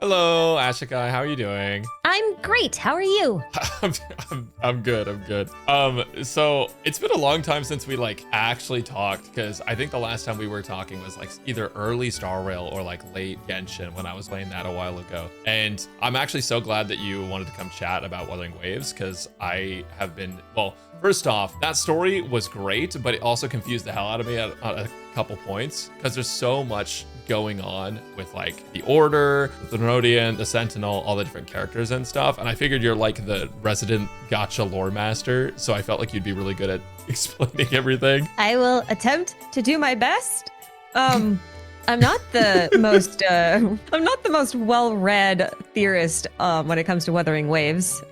Hello, Ashikai. How are you doing? I'm great. How are you? I'm good. I'm good. So it's been a long time since we actually talked, because I think the last time we were talking was either early Star Rail or late Genshin when I was playing that a while ago. And I'm actually so glad that you wanted to come chat about Wuthering Waves, because I have been, well, first off, that story was great, but it also confused the hell out of me at a couple points, because there's so much going on with the Order, the Thermodian, the Sentinel, all the different characters and stuff. And I figured you're the resident gotcha lore master, so I felt like you'd be really good at explaining everything. I will attempt to do my best. I'm not the most well-read theorist when it comes to Wuthering Waves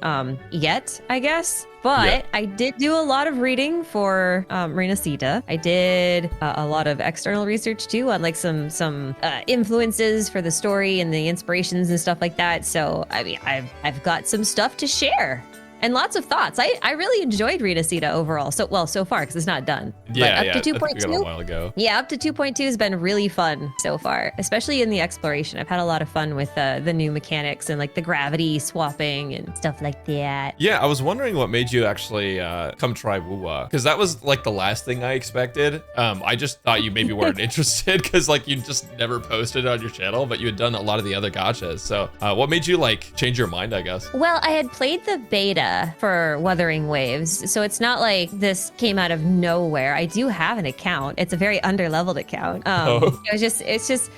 yet, I guess. But yeah. I did do a lot of reading for Rinascita. I did a lot of external research too on some influences for the story and the inspirations and stuff like that. So I mean, I've got some stuff to share. And lots of thoughts. I really enjoyed Rinascita overall. So far, because it's not done. Yeah, but up to 2.2. A while ago. Yeah, up to 2.2 has been really fun so far, especially in the exploration. I've had a lot of fun with the new mechanics and the gravity swapping and stuff like that. Yeah, I was wondering what made you actually come try Wuwa, because that was the last thing I expected. I just thought you maybe weren't interested because you just never posted on your channel, but you had done a lot of the other gachas. So what made you change your mind, I guess? Well, I had played the beta for Wuthering Waves, so it's not like this came out of nowhere. I do have an account. It's a very underleveled account. It's just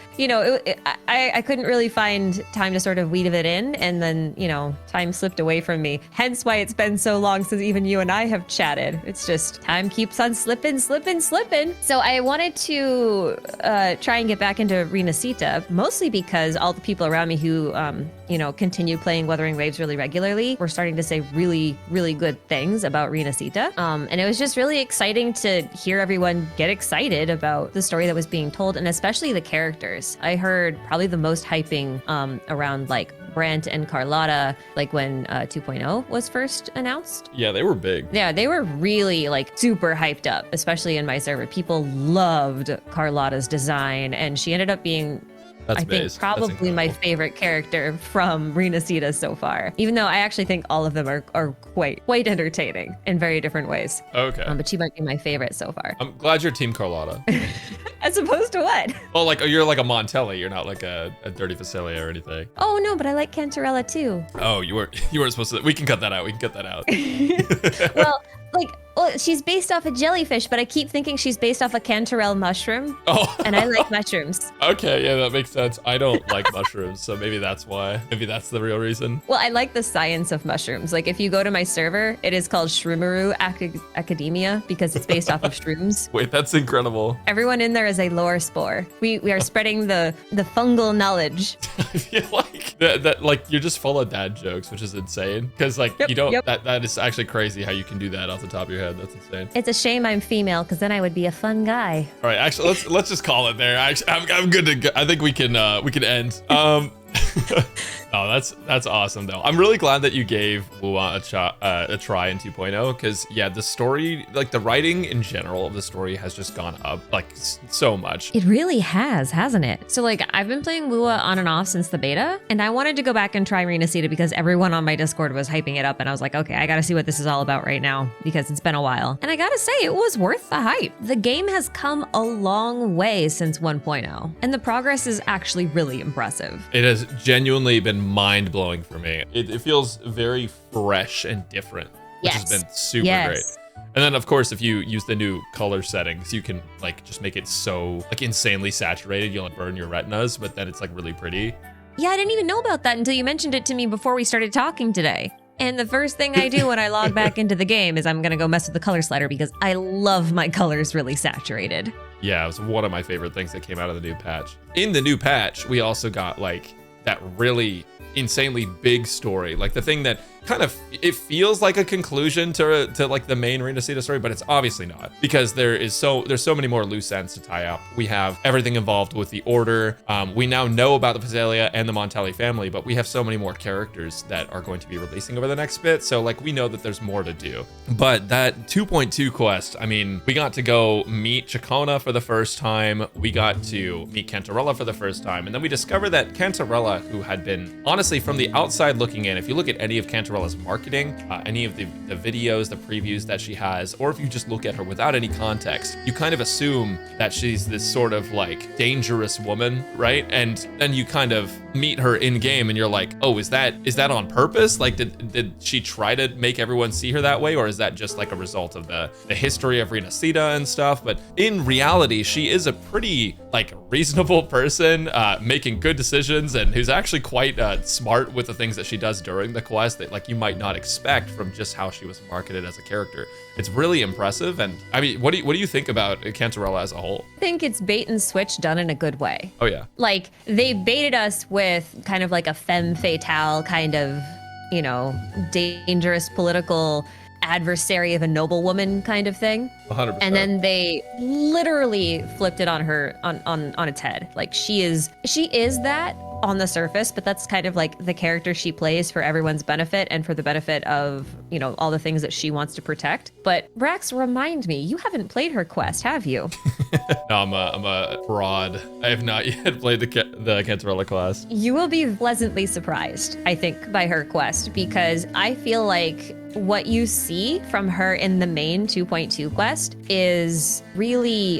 I couldn't really find time to sort of weave it in, and then time slipped away from me. Hence why it's been so long since even you and I have chatted. It's just time keeps on slipping. So I wanted to try and get back into Rinascita, mostly because all the people around me who continued playing Wuthering Waves really regularly were starting to say really, really good things about Rinascita. And it was just really exciting to hear everyone get excited about the story that was being told, and especially the characters. I heard probably the most hyping around Brent and Carlotta, when 2.0 was first announced. Yeah, they were big. Yeah, they were really super hyped up, especially in my server. People loved Carlotta's design, and she ended up being I think probably my favorite character from Rinascita so far, even though I actually think all of them are quite entertaining in very different ways. Okay. But she might be my favorite so far. I'm glad you're Team Carlotta. As opposed to what? Well, you're a Montelli. You're not a Dirty Facilia or anything. Oh, no, but I like Cantarella too. Oh, you weren't supposed to. We can cut that out. Well, she's based off a jellyfish, but I keep thinking she's based off a cantarelle mushroom. Oh. And I like mushrooms. Okay, yeah, that makes sense. I don't like mushrooms, so maybe that's why. Maybe that's the real reason. Well, I like the science of mushrooms. If you go to my server, it is called Shroomaroo Academia because it's based off of shrooms. Wait, that's incredible. Everyone in there is a lore spore. We are spreading the fungal knowledge. I feel that you're just full of dad jokes, which is insane. Because you don't. Yep. That is actually crazy how you can do that off the top of your head. That's insane. It's a shame I'm female, because then I would be a fun guy. All right, actually, let's just call it there. I'm good to go. I think we can end. Oh, that's awesome though. I'm really glad that you gave Wuwa a try in 2.0, because yeah, the story, the writing in general of the story has just gone up so much. It really has, hasn't it? So I've been playing Wuwa on and off since the beta, and I wanted to go back and try Rinascita because everyone on my Discord was hyping it up, and I was like, okay, I gotta see what this is all about right now because it's been a while. And I gotta say, it was worth the hype. The game has come a long way since 1.0, and the progress is actually really impressive. It has genuinely been mind-blowing for me. It feels very fresh and different, which has been super great. And then of course, if you use the new color settings, you can just make it so insanely saturated, you'll burn your retinas, but then it's really pretty. Yeah, I didn't even know about that until you mentioned it to me before we started talking today. And the first thing I do when I log back into the game is I'm gonna go mess with the color slider because I love my colors really saturated. Yeah, it was one of my favorite things that came out of the new patch. In the new patch, we also got that really insanely big story, the thing that kind of, it feels like a conclusion to the main Rinascita story, but it's obviously not, because there's so many more loose ends to tie up. We have everything involved with the Order. We now know about the Facilia and the Montelli family, but we have so many more characters that are going to be releasing over the next bit. So we know that there's more to do. But that 2.2 quest, I mean, we got to go meet Chacona for the first time. We got to meet Cantarella for the first time. And then we discovered that Cantarella Cantarella, who had been, honestly, from the outside looking in, if you look at any of Cantarella's marketing, any of the videos, the previews that she has, or if you just look at her without any context, you kind of assume that she's this sort of like dangerous woman, right? And then you kind of meet her in game and you're like, oh, is that on purpose? Like, did she try to make everyone see her that way? Or is that just like a result of the history of Rinascita and stuff? But in reality, she is a pretty like reasonable person, making good decisions, and who's actually quite smart with the things that she does during the quest that like you might not expect from just how she was marketed as a character. It's really impressive. And I mean, what do you think about Cantarella as a whole? I think it's bait and switch done in a good way. Oh yeah. Like they baited us with kind of like a femme fatale kind of, you know, dangerous political adversary of a noblewoman kind of thing. 100%. And then they literally flipped it on her on its head. Like she is that on the surface, but that's kind of like the character she plays for everyone's benefit and for the benefit of, you know, all the things that she wants to protect. But Brax, remind me, you haven't played her quest, have you? No, I'm a fraud. I have not yet played the Cantarella class. You will be pleasantly surprised, I think, by her quest, because I feel like what you see from her in the main 2.2 quest is really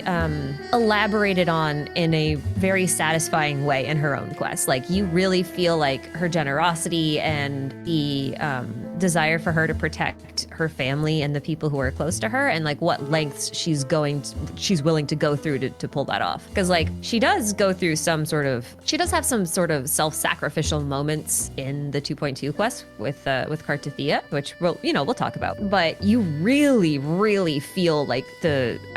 elaborated on in a very satisfying way in her own quest. Like you really feel like her generosity and the desire for her to protect her family and the people who are close to her, and like what lengths she's willing to go through to pull that off. Because like she does have some sort of self-sacrificial moments in the 2.2 quest with Cartethiya, which we'll talk about. But you really, really feel like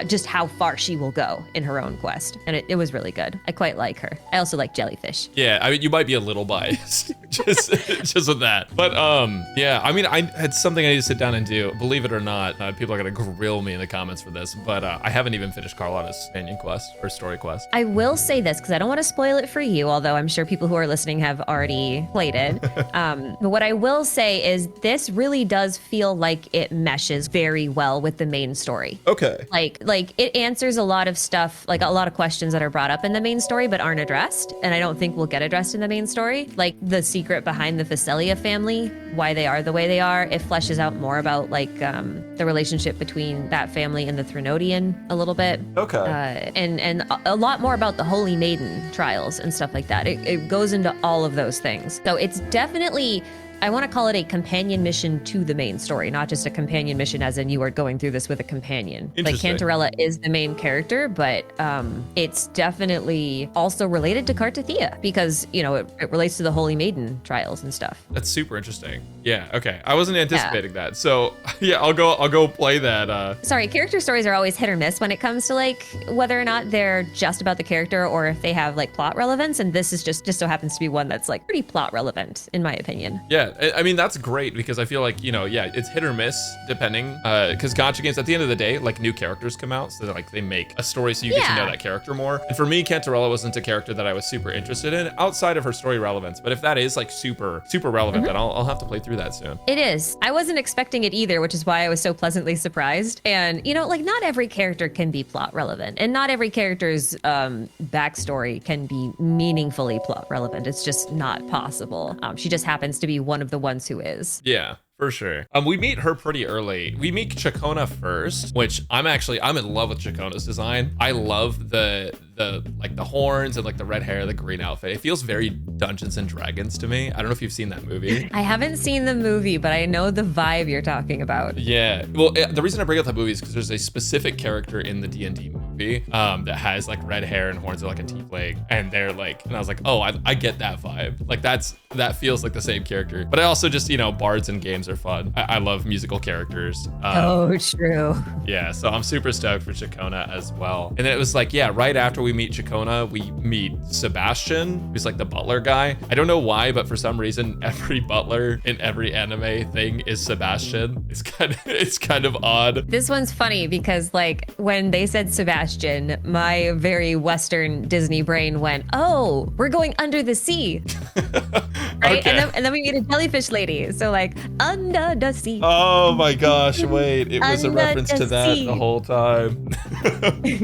just how far she will go in her own quest, and it was really good. I quite like her. I also like jellyfish. Yeah, I mean, you might be a little biased just with that, but yeah, I mean, I had something I need to sit down and do. Believe it or not, people are gonna grill me in the comments for this, but I haven't even finished Carlotta's companion quest or story quest. I will say this because I don't want to spoil it for you, although I'm sure people who are listening have already played it. But what I will say is this really does feel like it meshes very well with the main story. Okay. Like it answers a lot of stuff, like a lot of questions that are brought up in the main story but aren't addressed, and I don't think will get addressed in the main story. Like the secret behind the Phacelia family, why they are the way they are. It fleshes out more about like the relationship between that family and the Threnodian a little bit. Okay. And a lot more about the Holy Maiden trials and stuff like that. It goes into all of those things. So it's definitely, I want to call it a companion mission to the main story, not just a companion mission as in you are going through this with a companion. Like Cantarella is the main character, but it's definitely also related to Cartethiya because, you know, it relates to the Holy Maiden trials and stuff. That's super interesting. Yeah, okay. I wasn't anticipating that. So yeah, I'll go play that. Sorry, character stories are always hit or miss when it comes to like whether or not they're just about the character or if they have like plot relevance. And this is just so happens to be one that's like pretty plot relevant in my opinion. Yeah. I mean, that's great because I feel like, you know, yeah, it's hit or miss depending, because gacha games at the end of the day, like new characters come out, so like they make a story so you get to know that character more. And for me, Cantarella wasn't a character that I was super interested in outside of her story relevance. But if that is like super relevant, then I'll have to play through that soon. It is. I wasn't expecting it either, which is why I was so pleasantly surprised. And, you know, like not every character can be plot relevant and not every character's backstory can be meaningfully plot relevant. It's just not possible. She just happens to be one of the ones who is. Yeah. For sure. We meet her pretty early. We meet Chacona first, which I'm in love with Chacona's design. I love the horns and like the red hair, the green outfit. It feels very Dungeons and Dragons to me. I don't know if you've seen that movie. I haven't seen the movie, but I know the vibe you're talking about. Yeah. Well, the reason I bring up that movie is because there's a specific character in the D&D movie that has like red hair and horns, like a tiefling, and they're like, and I was like, oh, I get that vibe. Like that feels like the same character. But I also just, you know, bards and games are fun. I love musical characters. True. Yeah, so I'm super stoked for Chacona as well. And then it was like, yeah, right after we meet Chacona, we meet Sebastian, who's like the butler guy. I don't know why, but for some reason, every butler in every anime thing is Sebastian. It's kind of odd. This one's funny because like when they said Sebastian, my very Western Disney brain went, oh, we're going under the sea. Right? Okay. And then we meet a jellyfish lady. So like under the sea. Oh my gosh, wait. It was a Under reference the to that sea. the whole time.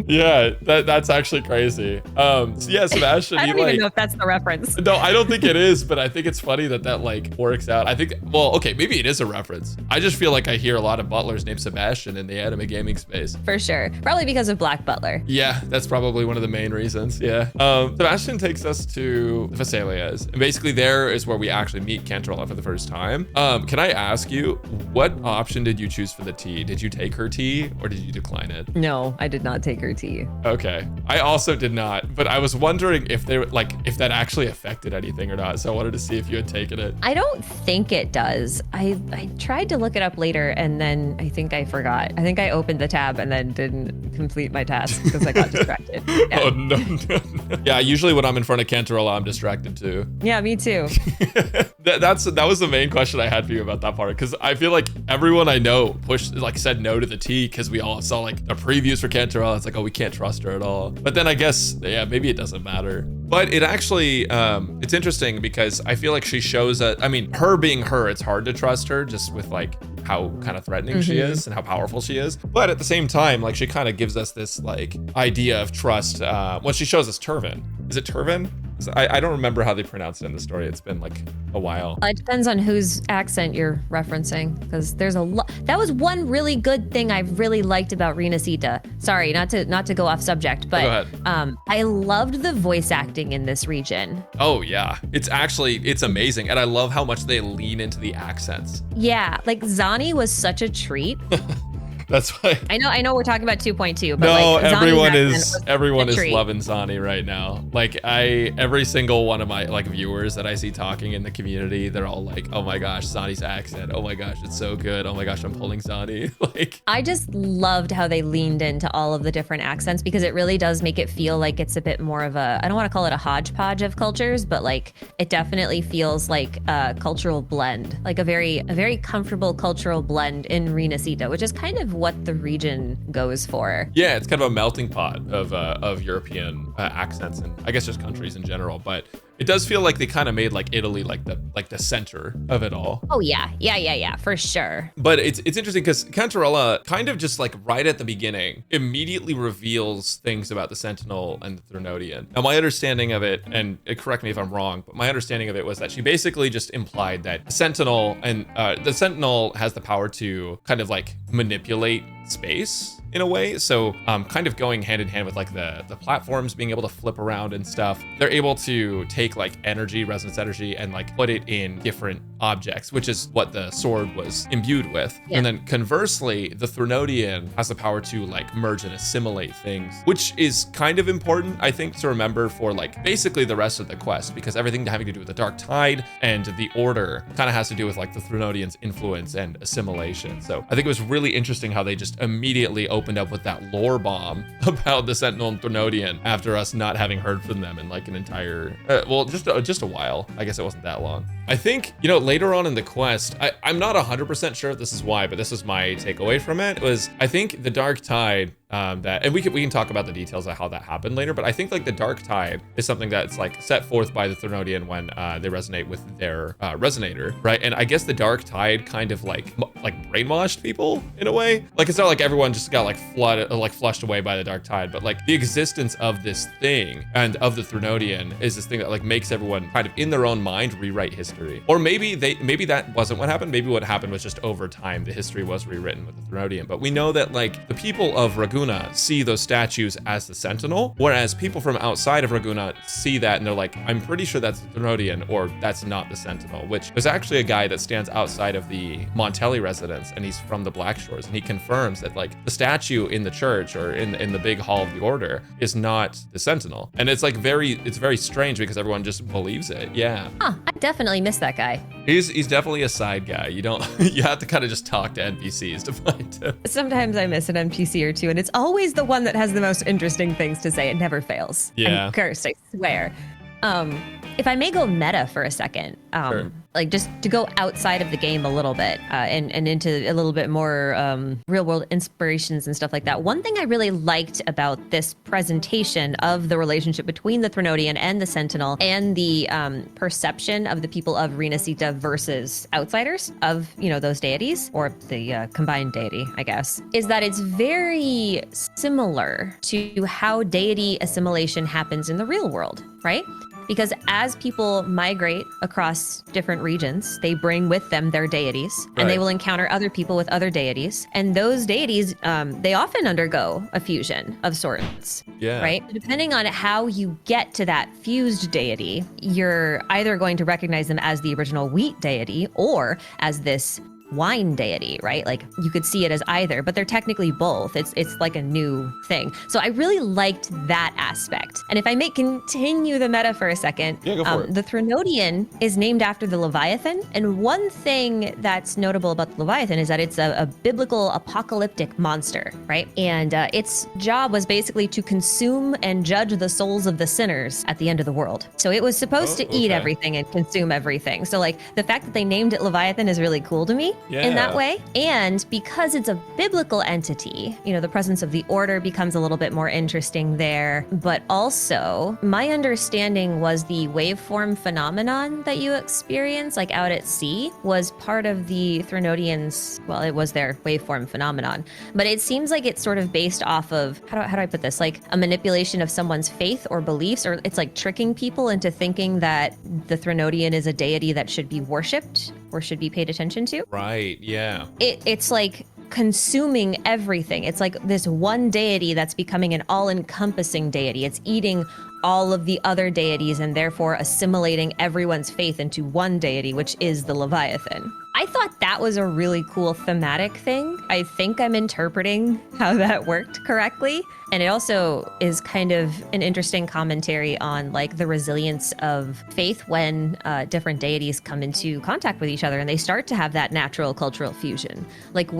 Yeah, that's actually crazy. So yeah, Sebastian. I don't even know if that's the reference. No, I don't think it is, but I think it's funny that like works out. I think, well, okay, maybe it is a reference. I just feel like I hear a lot of butlers named Sebastian in the anime gaming space. For sure. Probably because of Black Butler. Yeah, that's probably one of the main reasons. Yeah. Sebastian takes us to the Phasalias. And basically there is where we actually meet Cantarella for the first time. Can I ask you, what option did you choose for the tea? Did you take her tea or did you decline it? No, I did not take her tea. Okay. I also did not, but I was wondering if they were like, if that actually affected anything or not. So I wanted to see if you had taken it. I don't think it does. I tried to look it up later and then I think I forgot. I think I opened the tab and then didn't complete my task because I got distracted. Yeah. Oh, no. Yeah, usually when I'm in front of Cantarella, I'm distracted too. Yeah, me too. That was the main question I had for you about that part, because I feel like everyone I know said no to the tea because we all saw like the previews for Cantarella. It's like, oh, we can't trust her at all. But then I guess, yeah, maybe it doesn't matter. But it actually, it's interesting because I feel like she shows that, I mean, her being her, it's hard to trust her just with like how kind of threatening she is and how powerful she is. But at the same time, like she kind of gives us this like idea of trust when she shows us Tyrvine. Is it Tyrvine? I don't remember how they pronounce it in the story. It's been like a while. It depends on whose accent you're referencing, because there's a lot. That was one really good thing I really liked about Rinascita. Sorry, not to go off subject, but go ahead. I loved the voice acting in this region. Oh yeah, it's amazing, and I love how much they lean into the accents. Yeah, like Zani was such a treat. That's why I know we're talking about 2.2, but no, like everyone is treat. loving Zani right now. Like every single one of my like viewers that I see talking in the community, they're all like, oh my gosh, Zani's accent. Oh my gosh, it's so good. Oh my gosh, I'm pulling Zani. Like I just loved how they leaned into all of the different accents, because it really does make it feel like it's a bit more of a, I don't want to call it a hodgepodge of cultures, but like it definitely feels like a cultural blend, like a very comfortable cultural blend in Rinascita, which is kind of what the region goes for. Yeah, it's kind of a melting pot of European accents and I guess just countries in general, but it does feel like they kind of made like Italy like the center of it all. Oh yeah, for sure. But it's interesting because Cantarella kind of just like right at the beginning immediately reveals things about the Sentinel and the Threnodian. Now my understanding of it, and correct me if I'm wrong, but my understanding of it was that she basically just implied that Sentinel has the power to kind of like manipulate space in a way. So kind of going hand in hand with like the platforms being able to flip around and stuff. They're able to take like resonance energy and like put it in different objects, which is what the sword was imbued with. Yeah. And then conversely, the Threnodian has the power to like merge and assimilate things, which is kind of important, I think, to remember for like basically the rest of the quest, because everything having to do with the Dark Tide and the Order kind of has to do with like the Threnodian's influence and assimilation. So I think it was really interesting how they just immediately opened up with that lore bomb about the Sentinel and Threnodian after us not having heard from them in like an entire, just a while. I guess it wasn't that long. I think, later on in the quest, I'm not 100% sure if this is why, but this is my takeaway from it, was I think the Dark Tide, and we can talk about the details of how that happened later, but I think like the Dark Tide is something that's like set forth by the Threnodian when they resonate with their resonator, right? And I guess the Dark Tide kind of like brainwashed people in a way. Like it's not like everyone just got like flushed away by the Dark Tide, but like the existence of this thing and of the Threnodian is this thing that like makes everyone kind of in their own mind rewrite history. Or maybe that wasn't what happened. Maybe what happened was just over time the history was rewritten with the Threnodian. But we know that like the people of Raguna see those statues as the Sentinel, whereas people from outside of Raguna see that and they're like, I'm pretty sure that's the Threnodian, or that's not the Sentinel. Which there's actually a guy that stands outside of the Montelli residence, and he's from the Black Shores, and he confirms that like the statue in the church or in the big hall of the Order is not the Sentinel. And it's like it's very strange because everyone just believes it. Yeah. Huh, I definitely miss that guy. He's definitely a side guy. You have to kind of just talk to NPCs to find him. Sometimes I miss an NPC or two, and it's always the one that has the most interesting things to say. It never fails. Yeah. I'm cursed, I swear. if I may go meta for a second, Sure. like just to go outside of the game a little bit and into a little bit more real world inspirations and stuff like that. One thing I really liked about this presentation of the relationship between the Threnodian and the Sentinel and the perception of the people of Rinascita versus outsiders of, you know, those deities, or the combined deity, I guess, is that it's very similar to how deity assimilation happens in the real world, right? Because as people migrate across different regions, they bring with them their deities, and they will encounter other people with other deities. And those deities, they often undergo a fusion of sorts, right? Depending on how you get to that fused deity, you're either going to recognize them as the original wheat deity or as this wine deity, right? Like you could see it as either, but they're technically both. It's like a new thing. So I really liked that aspect. And if I may continue the meta for a second, go for it. The Threnodian is named after the Leviathan. And one thing that's notable about the Leviathan is that it's a biblical apocalyptic monster, right? And its job was basically to consume and judge the souls of the sinners at the end of the world. So it was supposed to eat everything and consume everything. So like the fact that they named it Leviathan is really cool to me. In that way. And because it's a biblical entity, you know, the presence of the order becomes a little bit more interesting there. But also, my understanding was the waveform phenomenon that you experience, like out at sea, was part of the Threnodians. Well, it was their waveform phenomenon. But it seems like it's sort of based off of, how do I put this? Like a manipulation of someone's faith or beliefs, or it's like tricking people into thinking that the Threnodian is a deity that should be worshipped or should be paid attention to. Right, yeah. It's like consuming everything. It's like this one deity that's becoming an all-encompassing deity. It's eating all of the other deities and therefore assimilating everyone's faith into one deity, which is the Leviathan. I thought that was a really cool thematic thing. I think I'm interpreting how that worked correctly. And it also is kind of an interesting commentary on like the resilience of faith when different deities come into contact with each other and they start to have that natural cultural fusion. Like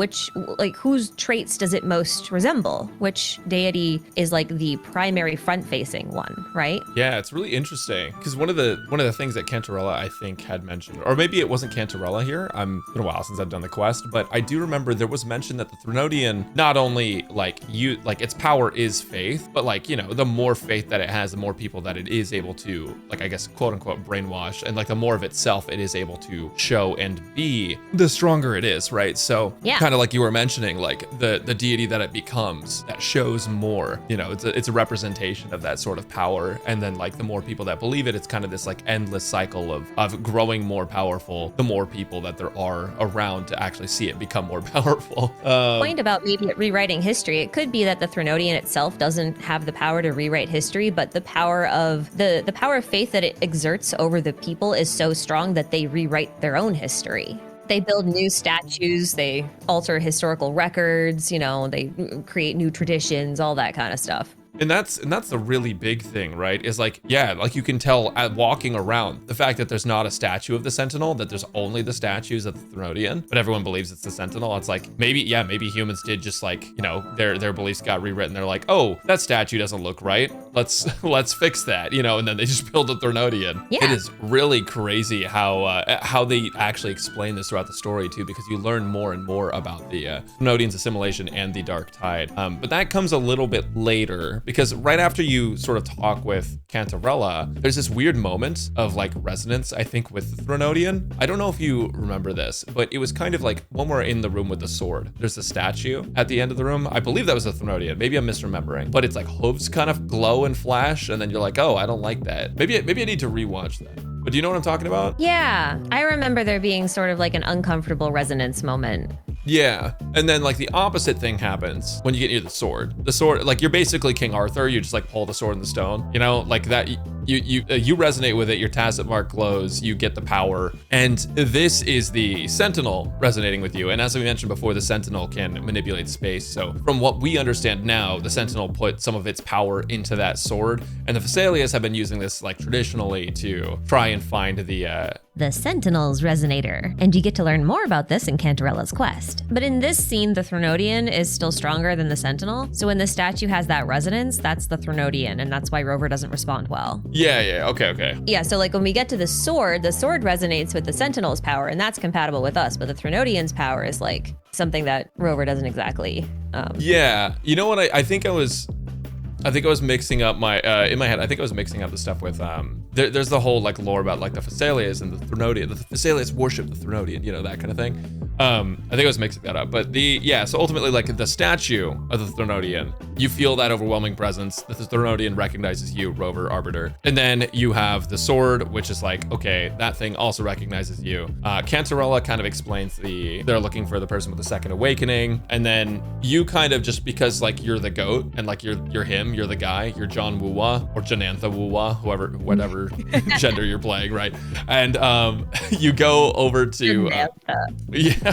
whose traits does it most resemble? Which deity is like the primary front-facing one, right? Yeah, it's really interesting because one of the things that Cantarella I think had mentioned, or maybe it wasn't Cantarella here. It's been a while since I've done the quest, but I do remember there was mention that the Threnodian not only like its power is faith, but like, you know, the more faith that it has, the more people that it is able to, like, I guess, quote unquote, brainwash, and like the more of itself it is able to show and be, the stronger it is, right? So kind of like you were mentioning, like the deity that it becomes, that shows more, you know, it's a representation of that sort of power. And then like the more people that believe it, it's kind of this like endless cycle of growing more powerful, the more people that there are around to actually see it become more powerful. Point about maybe rewriting history. It could be that the Threnodian itself doesn't have the power to rewrite history, but the power of the power of faith that it exerts over the people is so strong that they rewrite their own history. They build new statues, they alter historical records, you know, they create new traditions, all that kind of stuff. And that's the really big thing, right? Is like, yeah, like you can tell at walking around the fact that there's not a statue of the Sentinel, that there's only the statues of the Threnodian, but everyone believes it's the Sentinel. It's like, maybe humans did just like, you know, their beliefs got rewritten. They're like, oh, that statue doesn't look right. Let's fix that, you know, and then they just build a Threnodian. Yeah. It is really crazy how they actually explain this throughout the story too, because you learn more and more about the Threnodian's assimilation and the Dark Tide. But that comes a little bit later, because right after you sort of talk with Cantarella, there's this weird moment of like resonance, I think, with the Threnodian. I don't know if you remember this, but it was kind of like when we're in the room with the sword, there's a statue at the end of the room. I believe that was a Threnodian. Maybe I'm misremembering, but it's like hooves kind of glow and flash, and then you're like, oh, I don't like that. Maybe I need to rewatch that. But do you know what I'm talking about? Yeah, I remember there being sort of like an uncomfortable resonance moment. Yeah, and then like the opposite thing happens when you get near the sword. The sword, like you're basically King Arthur. You just like pull the sword in the stone, you know, like that. You resonate with it. Your tacit mark glows. You get the power, and this is the Sentinel resonating with you. And as we mentioned before, the Sentinel can manipulate space. So from what we understand now, the Sentinel put some of its power into that sword, and the Phasaelius have been using this like traditionally to try and find the Sentinel's resonator, and you get to learn more about this in Cantarella's quest. But in this scene, the Threnodian is still stronger than the Sentinel, so when the statue has that resonance, that's the Threnodian, and that's why Rover doesn't respond well. Yeah. Okay. Yeah, so like when we get to the sword resonates with the Sentinel's power, and that's compatible with us, but the Threnodian's power is like something that Rover doesn't exactly. Yeah, you know what? I think I was mixing up my in my head. I think I was mixing up the stuff with there's the whole like lore about like the Thessalians and the Threnodian. The Thessalians worship the Threnodian, you know, that kind of thing. I think I was mixing that up, but so ultimately, like the statue of the Threnodian, you feel that overwhelming presence. The Threnodian recognizes you, Rover, Arbiter. And then you have the sword, which is like, okay, that thing also recognizes you. Cantarella kind of explains they're looking for the person with the second awakening. And then you kind of, just because like you're the goat and like you're him, you're the guy, you're John Woowa or Janantha Woowa, whatever gender you're playing, right? And you go over to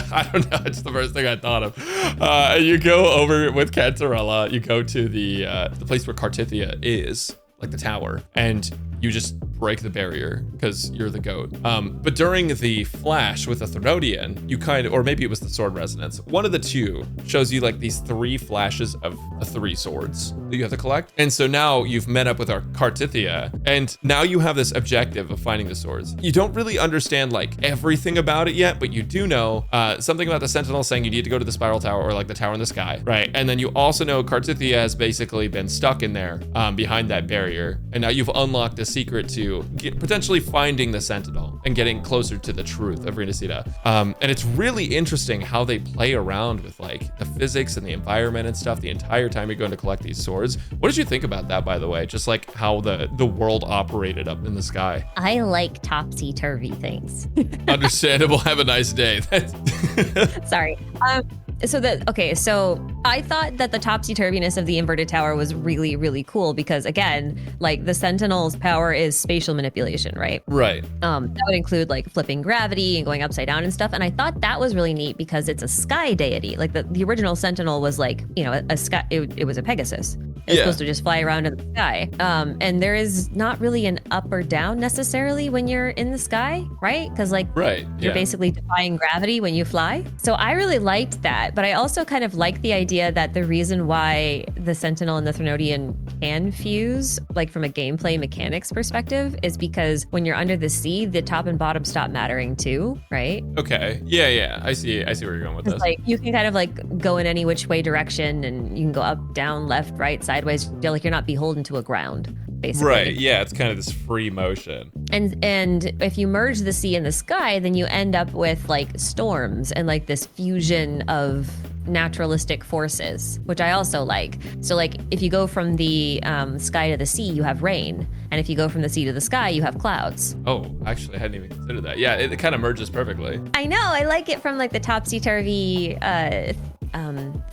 I don't know. It's the first thing I thought of. You go over with Cantarella. You go to the place where Cartethiya is, like the tower, and you just break the barrier because you're the goat. But during the flash with the Threnodian, you kind of, or maybe it was the sword resonance, one of the two shows you like these 3 flashes of the 3 swords that you have to collect. And so now you've met up with our Cartethiya, and now you have this objective of finding the swords. You don't really understand like everything about it yet, but you do know something about the Sentinel saying you need to go to the spiral tower, or like the tower in the sky, right? And then you also know Cartethiya has basically been stuck in there behind that barrier, and now you've unlocked a secret to potentially finding the Sentinel and getting closer to the truth of Rinascita. And it's really interesting how they play around with like the physics and the environment and stuff the entire time you're going to collect these swords. What did you think about that, by the way? Just like how the world operated up in the sky. I like topsy-turvy things. Understandable. Have a nice day. Sorry. So I thought that the topsy-turviness of the inverted tower was really, really cool because, again, like the Sentinel's power is spatial manipulation, right? Right. That would include like flipping gravity and going upside down and stuff. And I thought that was really neat because it's a sky deity. Like the original Sentinel was like, you know, a sky. It was a Pegasus. It's supposed to just fly around in the sky. And there is not really an up or down necessarily when you're in the sky, right? Because like you're basically defying gravity when you fly. So I really liked that. But I also kind of like the idea that the reason why the Sentinel and the Threnodian can fuse, like from a gameplay mechanics perspective, is because when you're under the sea, the top and bottom stop mattering too, right? Okay. Yeah. I see where you're going with this. Like you can kind of like go in any which way direction, and you can go up, down, left, right, sideways. Feel like you're not beholden to a ground, basically. Right. Yeah. It's kind of this free motion. And if you merge the sea and the sky, then you end up with like storms and like this fusion of naturalistic forces, which I also like. So like if you go from the sky to the sea, you have rain. And if you go from the sea to the sky, you have clouds. Oh, actually, I hadn't even considered that. Yeah, it kind of merges perfectly. I know. I like it from like the topsy-turvy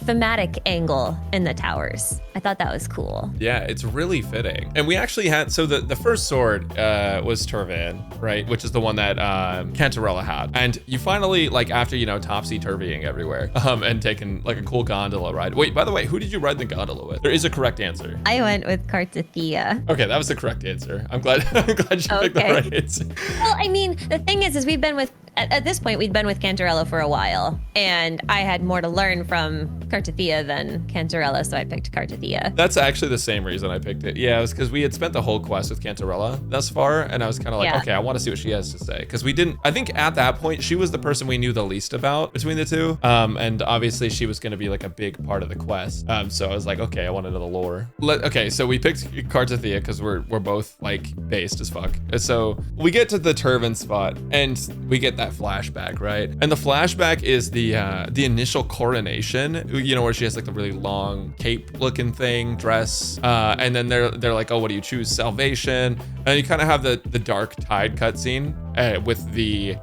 thematic angle in the towers. I thought that was cool. Yeah, it's really fitting. And we actually had, so the first sword was Tyrvine, right? Which is the one that Cantarella had. And you finally, like after, you know, topsy-turvying everywhere and taking like a cool gondola ride. Wait, by the way, who did you ride the gondola with? There is a correct answer. I went with Cartethiya. Okay, that was the correct answer. I'm glad you picked the right answer. Well, I mean, the thing is we've been with, at this point, we'd been with Cantarella for a while, and I had more to learn from Cartethiya than Cantarella, so I picked Cartethiya. That's actually the same reason I picked it. Yeah, it was because we had spent the whole quest with Cantarella thus far, and I was kind of like, okay, I want to see what she has to say. Because we didn't, I think at that point, she was the person we knew the least about between the two. And obviously she was going to be like a big part of the quest. So I was like, okay, I want to know the lore. Okay, so we picked Cartethiya because we're both like based as fuck. So we get to the Tyrvine spot, and we get that flashback, right? And the flashback is the initial coronation, you know, where she has like the really long cape looking thing, dress, and then they're like, oh, what do you choose? Salvation. And you kind of have the Dark Tide cutscene with the,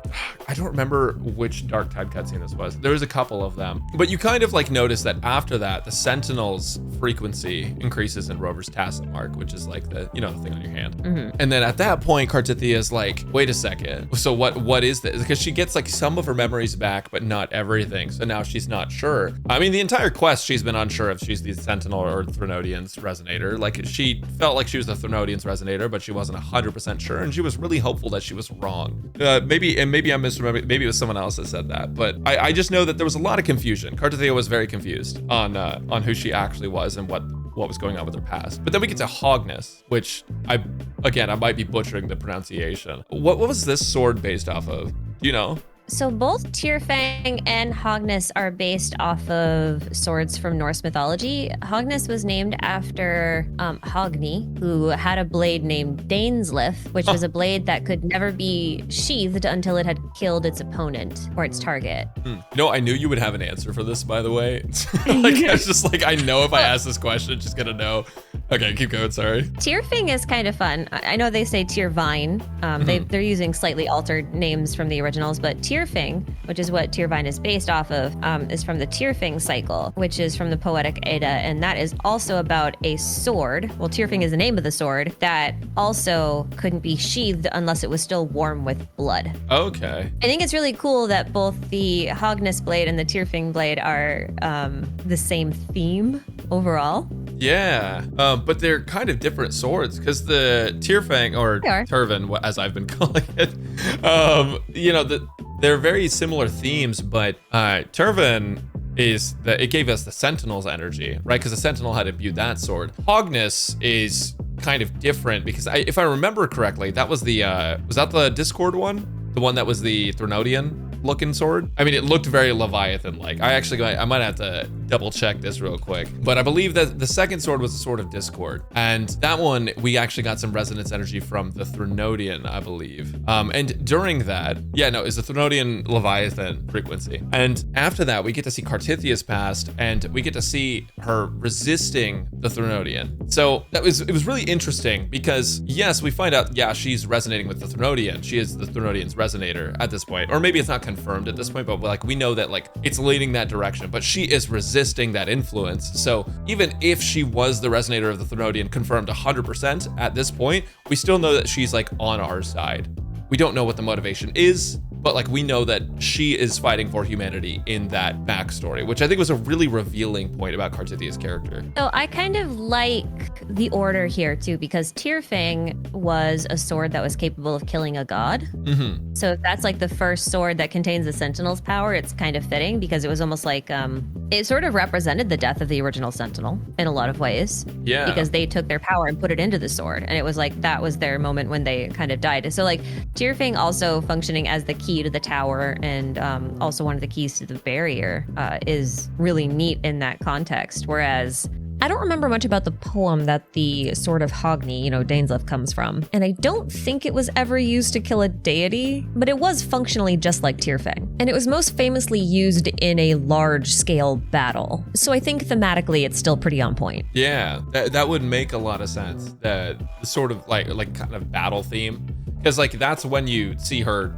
I don't remember which Dark Tide cutscene this was. There was a couple of them, but you kind of like notice that after that, the Sentinel's frequency increases in Rover's Tacit Mark, which is like the, you know, the thing on your hand. Mm-hmm. And then at that point, Cartethiya is like, wait a second. So what is this? Because she gets like some of her memories back, but not everything. So now she's not sure. I mean, the entire quest, she's been unsure if she's the Sentinel or Threnodian's resonator. Like she felt like she was the Threnodian's resonator, but she wasn't 100% sure. And she was really hopeful that she was wrong. Maybe I'm misremembering. Maybe it was someone else that said that, but I just know that there was a lot of confusion. Cartethiya was very confused on who she actually was and what what was going on with her past. But then we get to Hogness, which I might be butchering the pronunciation. What was this sword based off of? Do you know? So both Tyrfang and Hogness are based off of swords from Norse mythology. Hogness was named after Hogni, who had a blade named Daneslif, which was a blade that could never be sheathed until it had killed its opponent or its target. I knew you would have an answer for this, by the way. Like, I was just like, I know if I ask this question, just gonna know. Okay, keep going, sorry. Tyrfing is kind of fun. I know they say Tyrvine. They're using slightly altered names from the originals, but Tyrfing, which is what Tyrvine is based off of, is from the Tyrfing cycle, which is from the Poetic Edda, and that is also about a sword. Well, Tyrfing is the name of the sword that also couldn't be sheathed unless it was still warm with blood. Okay. I think it's really cool that both the Hogness blade and the Tyrfing blade are the same theme overall. Yeah, but they're kind of different swords because the Tyrfang, or Tyrvine, as I've been calling it, they're very similar themes, but Tyrvine it gave us the Sentinel's energy, right? Because the Sentinel had imbued that sword. Hogness is kind of different because if I remember correctly, that was was that the Discord one? The one that was the Threnodian looking sword? I mean, it looked very Leviathan-like. I might have to double check this real quick, but I believe that the second sword was the Sword of Discord, and that one we actually got some resonance energy from the Threnodian, I believe. And during that, it's the Threnodian Leviathan frequency. And after that, we get to see Cartethia's past, and we get to see her resisting the Threnodian. So it was really interesting because yes, we find out, she's resonating with the Threnodian. She is the Threnodian's resonator at this point, or maybe it's not confirmed at this point, but like we know that like it's leading that direction, but she is resisting that influence. So even if she was the resonator of the Threnodian confirmed 100% at this point, we still know that she's like on our side. We don't know what the motivation is, but like we know that she is fighting for humanity in that backstory, which I think was a really revealing point about Cartethia's character. So I kind of like the order here too, because Tyrfing was a sword that was capable of killing a god. So if that's like the first sword that contains the Sentinel's power, it's kind of fitting because it was almost like it sort of represented the death of the original Sentinel in a lot of ways. Yeah. Because they took their power and put it into the sword, and it was like that was their moment when they kind of died. So like Tyrfing also functioning as the key to the tower and also one of the keys to the barrier is really neat in that context. Whereas I don't remember much about the poem that the Sword of Hogni, Daneslif, comes from. And I don't think it was ever used to kill a deity, but it was functionally just like Tyrfing. And it was most famously used in a large-scale battle. So I think thematically it's still pretty on point. Yeah, that would make a lot of sense. The sort of like kind of battle theme. Because like that's when you see her,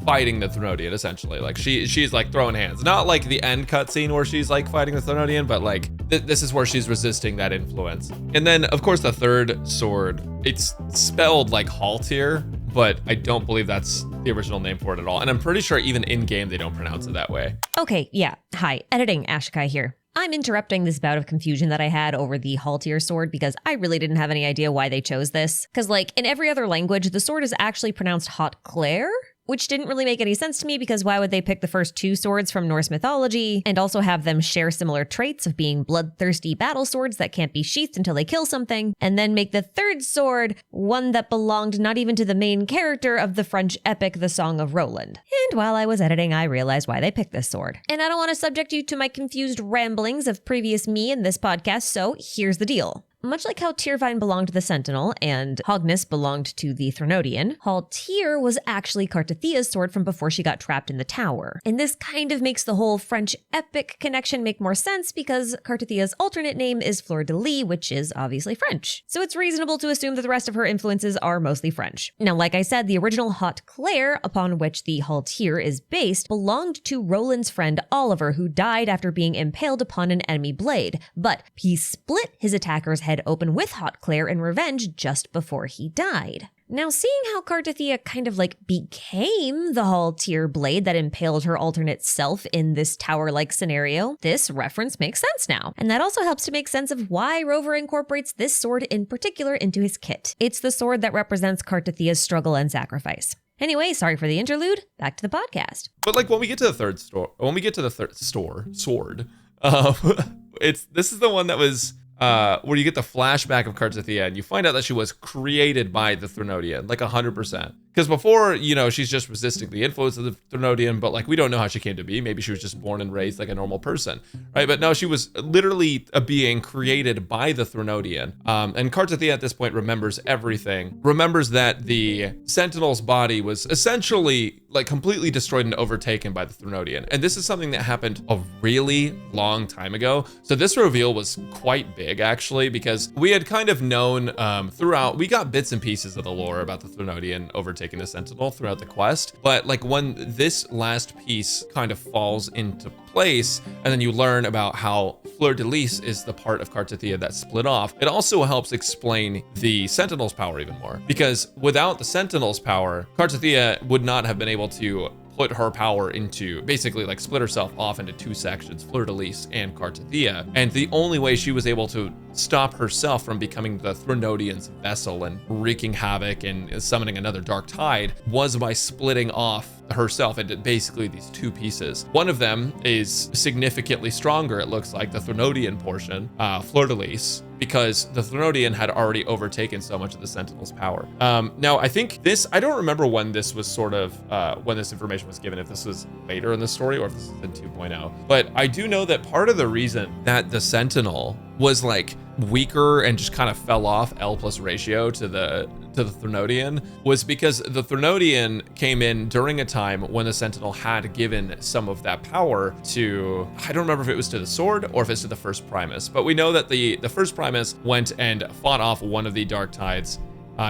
fighting the Threnodian essentially. Like she's like throwing hands. Not like the end cutscene where she's like fighting the Threnodian, but like this is where she's resisting that influence. And then of course the third sword, it's spelled like Haltir, but I don't believe that's the original name for it at all. And I'm pretty sure even in game they don't pronounce it that way. Okay, yeah. Hi, editing Ashikai here. I'm interrupting this bout of confusion that I had over the Haltir sword because I really didn't have any idea why they chose this. Because like in every other language, the sword is actually pronounced Haut Claire, which didn't really make any sense to me because why would they pick the first two swords from Norse mythology and also have them share similar traits of being bloodthirsty battle swords that can't be sheathed until they kill something, and then make the third sword one that belonged not even to the main character of the French epic The Song of Roland. And while I was editing, I realized why they picked this sword. And I don't want to subject you to my confused ramblings of previous me in this podcast, so here's the deal. Much like how Tyrvine belonged to the Sentinel and Hogness belonged to the Threnodian, Haltir was actually Cartethia's sword from before she got trapped in the tower. And this kind of makes the whole French epic connection make more sense because Cartethia's alternate name is Fleur de Lis, which is obviously French. So it's reasonable to assume that the rest of her influences are mostly French. Now, like I said, the original Haute Claire, upon which the Haltir is based, belonged to Roland's friend Oliver, who died after being impaled upon an enemy blade. But he split his attacker's head open with Haute Claire in revenge just before he died. Now, seeing how Cartethiya kind of like became the Haltir blade that impaled her alternate self in this tower-like scenario, this reference makes sense now. And that also helps to make sense of why Rover incorporates this sword in particular into his kit. It's the sword that represents Cartethiya's struggle and sacrifice. Anyway, sorry for the interlude. Back to the podcast. But like when we get to the third sword, this is the one that was where you get the flashback of Cartethiya, and you find out that she was created by the Threnodian, like 100%. Because before, you know, she's just resisting the influence of the Threnodian, but like we don't know how she came to be. Maybe she was just born and raised like a normal person, right? But no, she was literally a being created by the Threnodian. And Cartethiya at this point remembers everything, remembers that the Sentinel's body was essentially like completely destroyed and overtaken by the Threnodian. And this is something that happened a really long time ago. So this reveal was quite big actually, because we had kind of known throughout, we got bits and pieces of the lore about the Threnodian overtaking the Sentinel throughout the quest. But like when this last piece kind of falls into place, and then you learn about how Fleur-de-Lis is the part of Cartethiya that split off, it also helps explain the Sentinel's power even more. Because without the Sentinel's power, Cartethiya would not have been able to put her power into, basically like split herself off into two sections, Fleur-de-Lis and Cartethiya. And the only way she was able to stop herself from becoming the Threnodian's vessel and wreaking havoc and summoning another dark tide was by splitting off herself into basically these two pieces. One of them is significantly stronger, it looks like, the Threnodian portion, Fleur-de-Lis, because the Threnodian had already overtaken so much of the Sentinel's power. Now, I think this, I don't remember when this was sort of, when this information was given, if this was later in the story or if this is in 2.0, but I do know that part of the reason that the Sentinel was like weaker and just kind of fell off L plus ratio to the Threnodian was because the Threnodian came in during a time when the Sentinel had given some of that power to, I don't remember if it was to the sword or if it's to the first Primus, but we know that the first Primus went and fought off one of the dark tides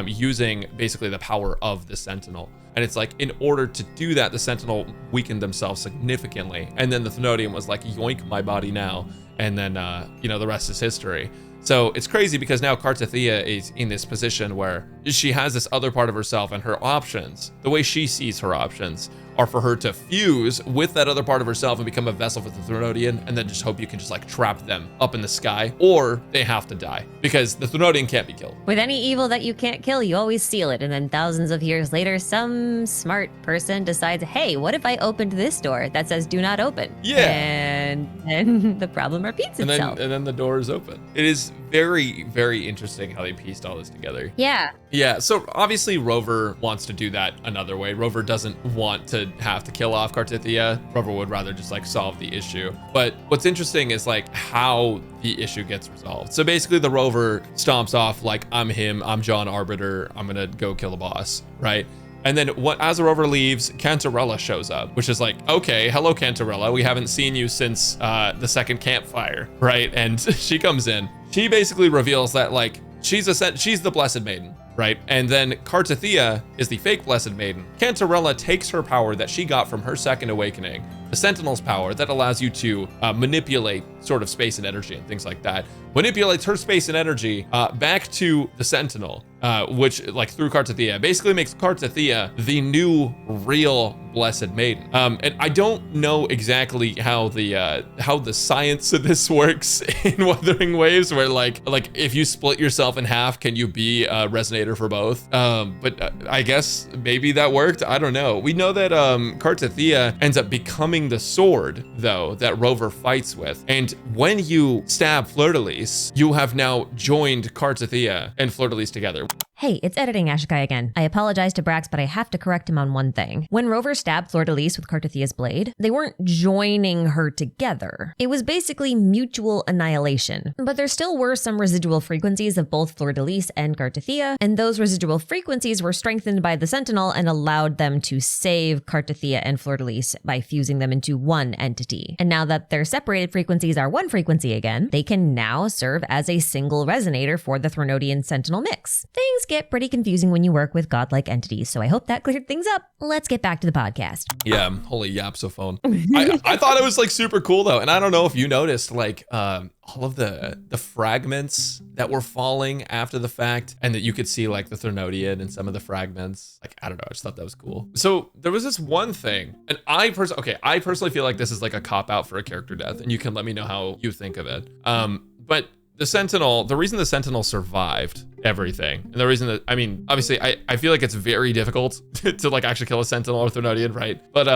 using basically the power of the Sentinel. And it's like, in order to do that, the Sentinel weakened themselves significantly. And then the Threnodian was like, yoink my body now. And then, you know, the rest is history. So it's crazy because now Cartethiya is in this position where she has this other part of herself, and her options, the way she sees her options, are for her to fuse with that other part of herself and become a vessel for the Threnodian, and then just hope you can just like trap them up in the sky, or they have to die because the Threnodian can't be killed. With any evil that you can't kill, you always seal it. And then thousands of years later, some smart person decides, hey, what if I opened this door that says do not open? Yeah. And then the problem repeats itself. And then the door is open. It is very, very interesting how they pieced all this together. Yeah. Yeah, so obviously Rover wants to do that another way. Rover doesn't want to have to kill off Cartethiya. Rover would rather just like solve the issue. But what's interesting is like how the issue gets resolved. So basically the Rover stomps off like, I'm him, I'm John Arbiter, I'm gonna go kill the boss, right? And then as the Rover leaves, Cantarella shows up, which is like, okay, hello Cantarella, we haven't seen you since the second campfire, right? And she comes in. She basically reveals that like, she's the Blessed Maiden, right? And then Cartethiya is the fake Blessed Maiden. Cantarella takes her power that she got from her second awakening, the Sentinel's power that allows you to manipulate sort of space and energy and things like that, manipulates her space and energy back to the Sentinel, which like through Cartethiya basically makes Cartethiya the new real Blessed Maiden. And I don't know exactly how the science of this works in Wuthering Waves, where like if you split yourself in half, can you be a resonator for both? But I guess maybe that worked. I don't know. We know that Cartethiya ends up becoming the sword though that Rover fights with, and when you stab Fleur-de-Lis, you have now joined Cartethiya and Fleur-de-Lis together. Hey, it's Editing Ashikai again. I apologize to Brax, but I have to correct him on one thing. When Rover stabbed Fleur-de-Lis with Cartethiya's blade, they weren't joining her together. It was basically mutual annihilation. But there still were some residual frequencies of both Fleur-de-Lis and Cartethiya, and those residual frequencies were strengthened by the Sentinel and allowed them to save Cartethiya and Fleur-de-Lis by fusing them into one entity. And now that their separated frequencies are one frequency again, they can now serve as a single resonator for the Threnodian Sentinel mix. Things get pretty confusing when you work with godlike entities, so I hope that cleared things up. Let's get back to the podcast. Yeah, holy yapsophone. I thought it was like super cool though, and I don't know if you noticed like all of the fragments that were falling after the fact, and that you could see like the Threnodian and some of the fragments. Like, I don't know, I just thought that was cool. So there was this one thing, and I personally feel like this is like a cop out for a character death, and you can let me know how you think of it. But the Sentinel, the reason the Sentinel survived everything, and the reason that, I mean, obviously I feel like it's very difficult to like actually kill a Sentinel or Threnodian, right? But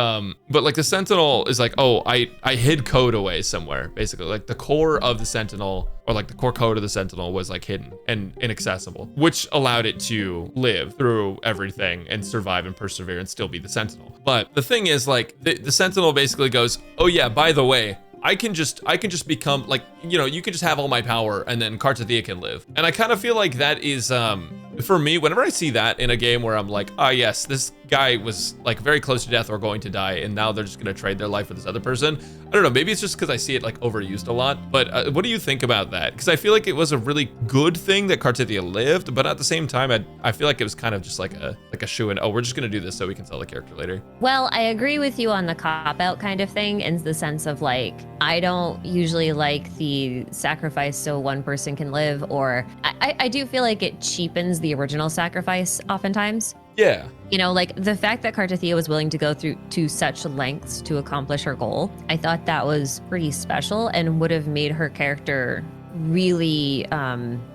like the Sentinel is like, oh, I hid code away somewhere, basically. Like the core of the Sentinel, or like the core code of the Sentinel was like hidden and inaccessible, which allowed it to live through everything and survive and persevere and still be the Sentinel. But the thing is, like, the Sentinel basically goes, oh yeah, by the way, I can just become like, you know, you can just have all my power and then Cartethiya can live. And I kind of feel like that is, for me, whenever I see that in a game where I'm like, ah, yes, this guy was like very close to death or going to die, and now they're just gonna trade their life with this other person. I don't know, maybe it's just because I see it like overused a lot, but what do you think about that? Because I feel like it was a really good thing that Cartethiya lived, but at the same time, I feel like it was kind of just like a shoo-in. Oh, we're just gonna do this so we can sell the character later. Well, I agree with you on the cop-out kind of thing, in the sense of like, I don't usually like the sacrifice so one person can live, or I do feel like it cheapens the original sacrifice oftentimes. Yeah. You know, like the fact that Cartethiya was willing to go through to such lengths to accomplish her goal, I thought that was pretty special and would have made her character really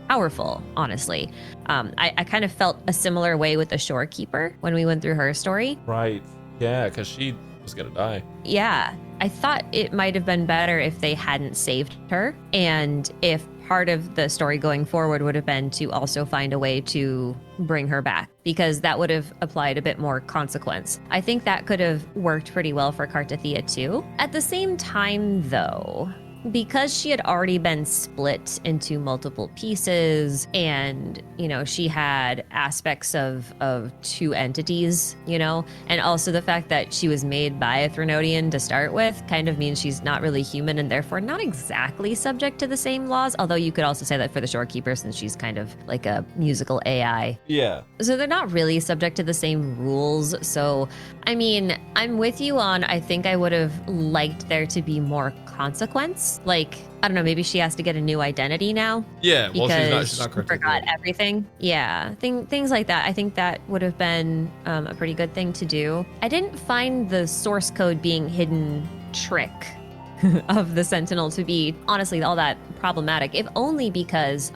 powerful, honestly. I kind of felt a similar way with the Shorekeeper when we went through her story. Right. Yeah, because she was gonna die. Yeah. I thought it might have been better if they hadn't saved her, and if part of the story going forward would have been to also find a way to bring her back, because that would have applied a bit more consequence. I think that could have worked pretty well for Cartethiya too. At the same time though, because she had already been split into multiple pieces, and you know, she had aspects of two entities, you know, and also the fact that she was made by a Threnodian to start with kind of means she's not really human, and therefore not exactly subject to the same laws, although you could also say that for the Shorekeeper, since she's kind of like a musical AI. Yeah. So they're not really subject to the same rules. So, I mean, I'm with you on, I think I would have liked there to be more consequence. Like, I don't know, maybe she has to get a new identity now. Yeah, well, she's not she forgot everything. Yeah, things like that. I think that would have been a pretty good thing to do. I didn't find the source code being hidden trick of the Sentinel to be honestly all that problematic, if only because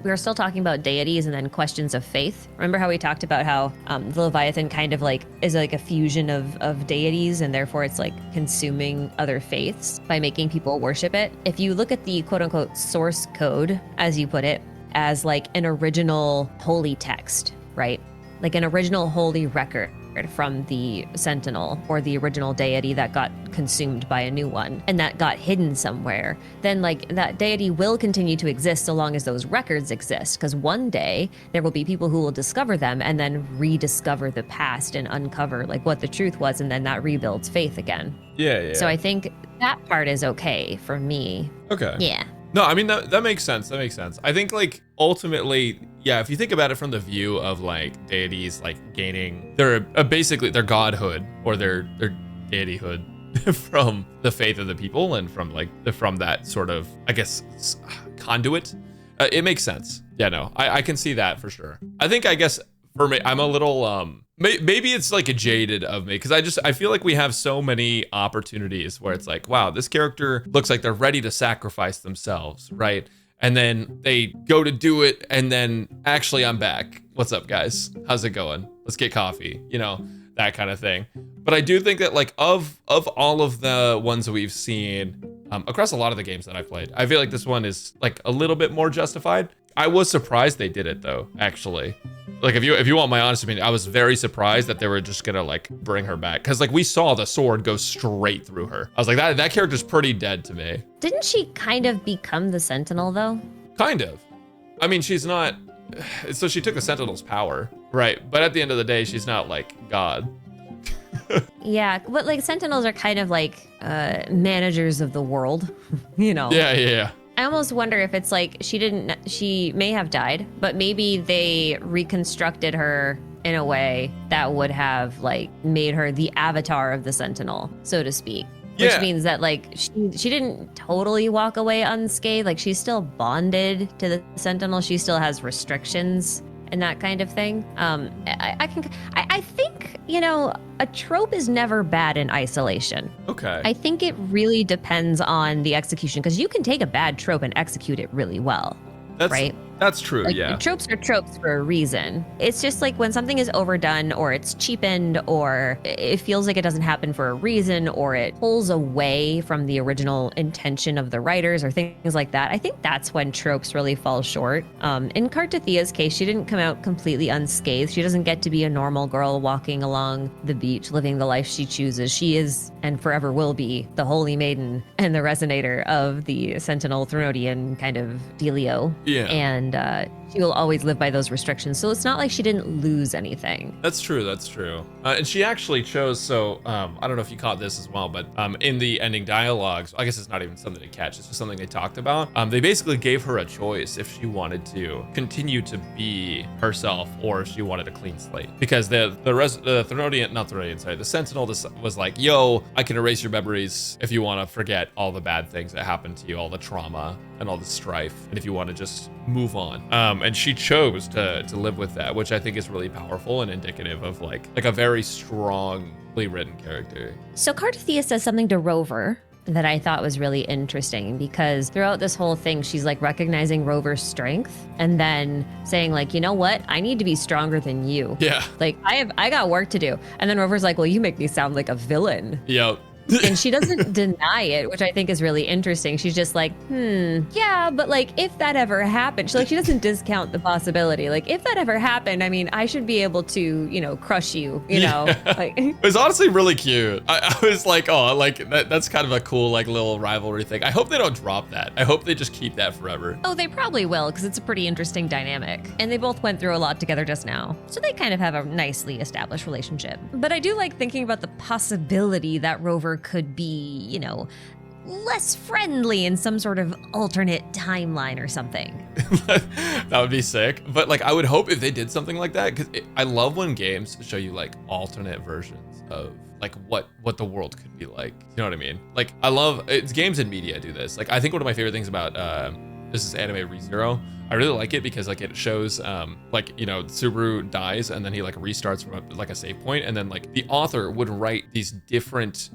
we were still talking about deities and then questions of faith. Remember how we talked about how the Leviathan kind of like is like a fusion of deities, and therefore it's like consuming other faiths by making people worship it? If you look at the quote unquote source code, as you put it, as like an original holy text, right? Like an original holy record from the Sentinel or the original deity that got consumed by a new one and that got hidden somewhere, then like that deity will continue to exist so long as those records exist, because one day there will be people who will discover them and then rediscover the past and uncover like what the truth was, and then that rebuilds faith again. Yeah. So I think that part is okay for me. Okay. Yeah. No, I mean, that makes sense. That makes sense. I think like ultimately, yeah, if you think about it from the view of like deities like gaining their basically their godhood or their deityhood from the faith of the people and from like from that sort of, I guess, conduit, it makes sense. Yeah, no, I can see that for sure. I guess for me, I'm a little maybe it's like a jaded of me, because I feel like we have so many opportunities where it's like, wow, this character looks like they're ready to sacrifice themselves, right? And then they go to do it, and then actually I'm back. What's up, guys? How's it going? Let's get coffee, you know, that kind of thing. But I do think that like of all of the ones that we've seen across a lot of the games that I've played, I feel like this one is like a little bit more justified. I was surprised they did it though, actually. Like if you want my honest opinion, I was very surprised that they were just gonna like bring her back, because like we saw the sword go straight through her. I was like, that character's pretty dead to me. Didn't she kind of become the Sentinel though? Kind of. I mean, she's not. So she took the Sentinel's power, right? But at the end of the day, she's not like God. Yeah, but like Sentinels are kind of like managers of the world, you know? Yeah. I almost wonder if it's like she may have died, but maybe they reconstructed her in a way that would have like made her the avatar of the Sentinel, so to speak. Yeah. Which means that like she didn't totally walk away unscathed. Like she's still bonded to the Sentinel. She still has restrictions, and that kind of thing. I think, you know, a trope is never bad in isolation. Okay. I think it really depends on the execution, because you can take a bad trope and execute it really well. Right? That's true, like, yeah. Tropes are tropes for a reason. It's just like when something is overdone or it's cheapened or it feels like it doesn't happen for a reason or it pulls away from the original intention of the writers or things like that. I think that's when tropes really fall short. In Cartethiya's case, she didn't come out completely unscathed. She doesn't get to be a normal girl walking along the beach, living the life she chooses. She is and forever will be the Holy Maiden and the resonator of the Sentinel Thrunodian kind of dealio. Yeah. And she will always live by those restrictions. So it's not like she didn't lose anything. That's true. That's true. And she actually chose. So I don't know if you caught this as well, but in the ending dialogues, I guess it's not even something to catch. It's just something they talked about. They basically gave her a choice if she wanted to continue to be herself or if she wanted a clean slate. Because the Sentinel was like, yo, I can erase your memories if you want to forget all the bad things that happened to you, all the trauma and all the strife, and if you want to just move on. And she chose to live with that, which I think is really powerful and indicative of like a very strongly written character. So Cartethiya says something to Rover that I thought was really interesting, because throughout this whole thing, she's like recognizing Rover's strength and then saying like, you know what? I need to be stronger than you. Yeah. Like I got work to do. And then Rover's like, well, you make me sound like a villain. Yep. And she doesn't deny it, which I think is really interesting. She's just like, yeah, but like if that ever happened, she doesn't discount the possibility. Like if that ever happened, I mean, I should be able to, you know, crush you, you know. Like it was honestly really cute. I was like, oh, like that's kind of a cool like little rivalry thing. I hope they don't drop that. I hope they just keep that forever. Oh, they probably will, because it's a pretty interesting dynamic. And they both went through a lot together just now. So they kind of have a nicely established relationship. But I do like thinking about the possibility that Rover could be, you know, less friendly in some sort of alternate timeline or something. That would be sick. But like, I would hope if they did something like that, because I love when games show you like alternate versions of like what the world could be like. You know what I mean? Like, I love it's games and media do this. Like, I think one of my favorite things about this is anime ReZero. I really like it because like it shows like, you know, Subaru dies and then he like restarts from like a save point, and then like the author would write these different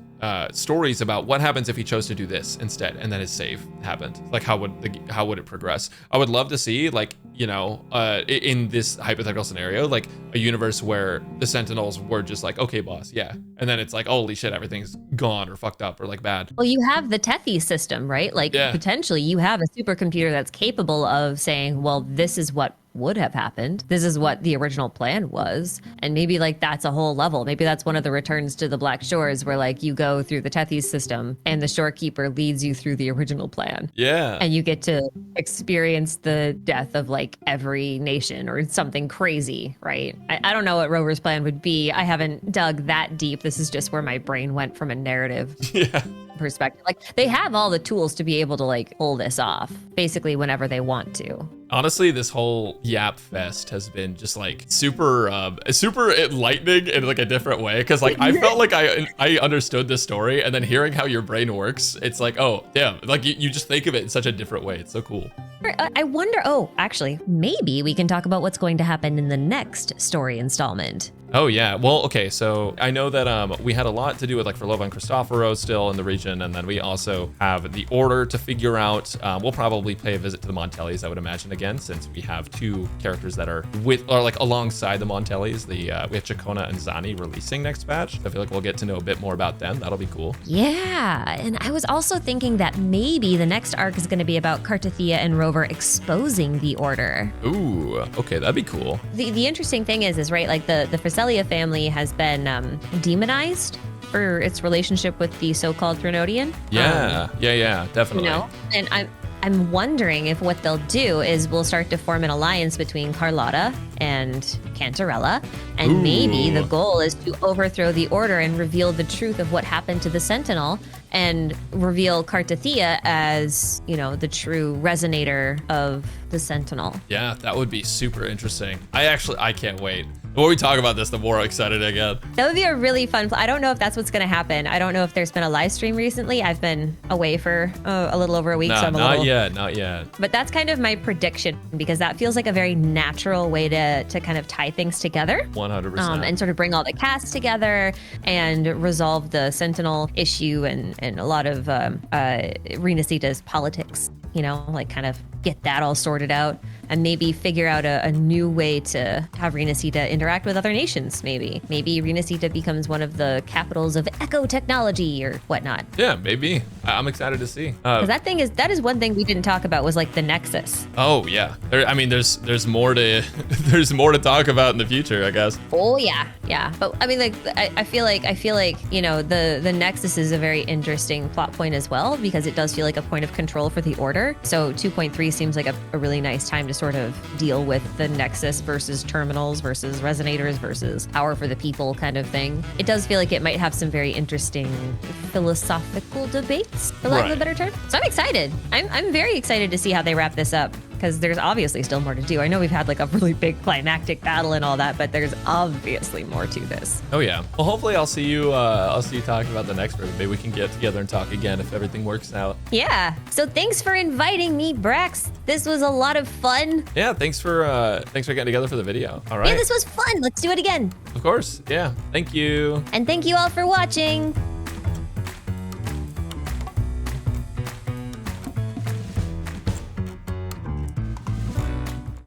stories about what happens if he chose to do this instead, and then his save happened. Like how would it progress? I would love to see like, you know, in this hypothetical scenario, like a universe where the Sentinels were just like, okay, boss, yeah, and then it's like, holy shit, everything's gone or fucked up or like bad. Well, you have the Tethys system, right? Like potentially you have a supercomputer that's capable of saying, well, this is what would have happened. This is what the original plan was. And maybe like that's a whole level. Maybe that's one of the returns to the Black Shores, where like you go through the Tethys system and the shorekeeper leads you through the original plan. Yeah. And you get to experience the death of like every nation or something crazy, right? I don't know what Rover's plan would be. I haven't dug that deep. This is just where my brain went from a narrative perspective. Like they have all the tools to be able to like pull this off basically whenever they want to. Honestly, this whole Yap Fest has been just like super enlightening in like a different way. Cause like I felt like I understood this story, and then hearing how your brain works, it's like, oh damn, like you just think of it in such a different way. It's so cool. I wonder, actually, maybe we can talk about what's going to happen in the next story installment. Oh yeah, well, okay, so I know that we had a lot to do with like Verlova and Cristoforo still in the region, and then we also have the Order to figure out. We'll probably pay a visit to the Montellis, I would imagine, again, since we have two characters that are like alongside the Montellis. We have Chacona and Zani releasing next batch. I feel like we'll get to know a bit more about them. That'll be cool. Yeah, and I was also thinking that maybe the next arc is going to be about Cartethiya and Rover exposing the Order. Ooh, okay, that'd be cool. The interesting thing is right, like the Frisellia family has been demonized for its relationship with the so-called Thrunodian. Yeah, definitely. You know, and I'm wondering if what they'll do is we'll start to form an alliance between Carlotta and Cantarella, and maybe the goal is to overthrow the Order and reveal the truth of what happened to the Sentinel, and reveal Cartethiya as, you know, the true resonator of the Sentinel. Yeah, that would be super interesting. I can't wait. The more we talk about this, the more excited I get. That would be a really fun. I don't know if that's what's going to happen. I don't know if there's been a live stream recently. I've been away for a little over a week. No, so I'm not yet. But that's kind of my prediction because that feels like a very natural way to kind of tie things together. 100%. And sort of bring all the cast together and resolve the Sentinel issue and a lot of Rinascita's politics, you know, like kind of get that all sorted out and maybe figure out a new way to have Rinascita interact with other nations, maybe. Maybe Rinascita becomes one of the capitals of echo technology or whatnot. Yeah, maybe. I'm excited to see. Because that is one thing we didn't talk about was like the Nexus. Oh yeah. There's more to there's more to talk about in the future, I guess. Oh yeah. But I mean, like I feel like, you know, the Nexus is a very interesting plot point as well because it does feel like a point of control for the Order. So 2.3 seems like a really nice time to sort of deal with the Nexus versus terminals versus resonators versus power for the people kind of thing. It does feel like it might have some very interesting philosophical debates, for lack of a better term. So I'm excited. I'm very excited to see how they wrap this up. Because there's obviously still more to do. I know we've had like a really big climactic battle and all that, but there's obviously more to this. Oh yeah. Well, hopefully I'll see you talking about the next version. Maybe we can get together and talk again if everything works out. Yeah. So thanks for inviting me, Brax. This was a lot of fun. Yeah. Thanks for getting together for the video. All right. Yeah, this was fun. Let's do it again. Of course. Yeah. Thank you. And thank you all for watching.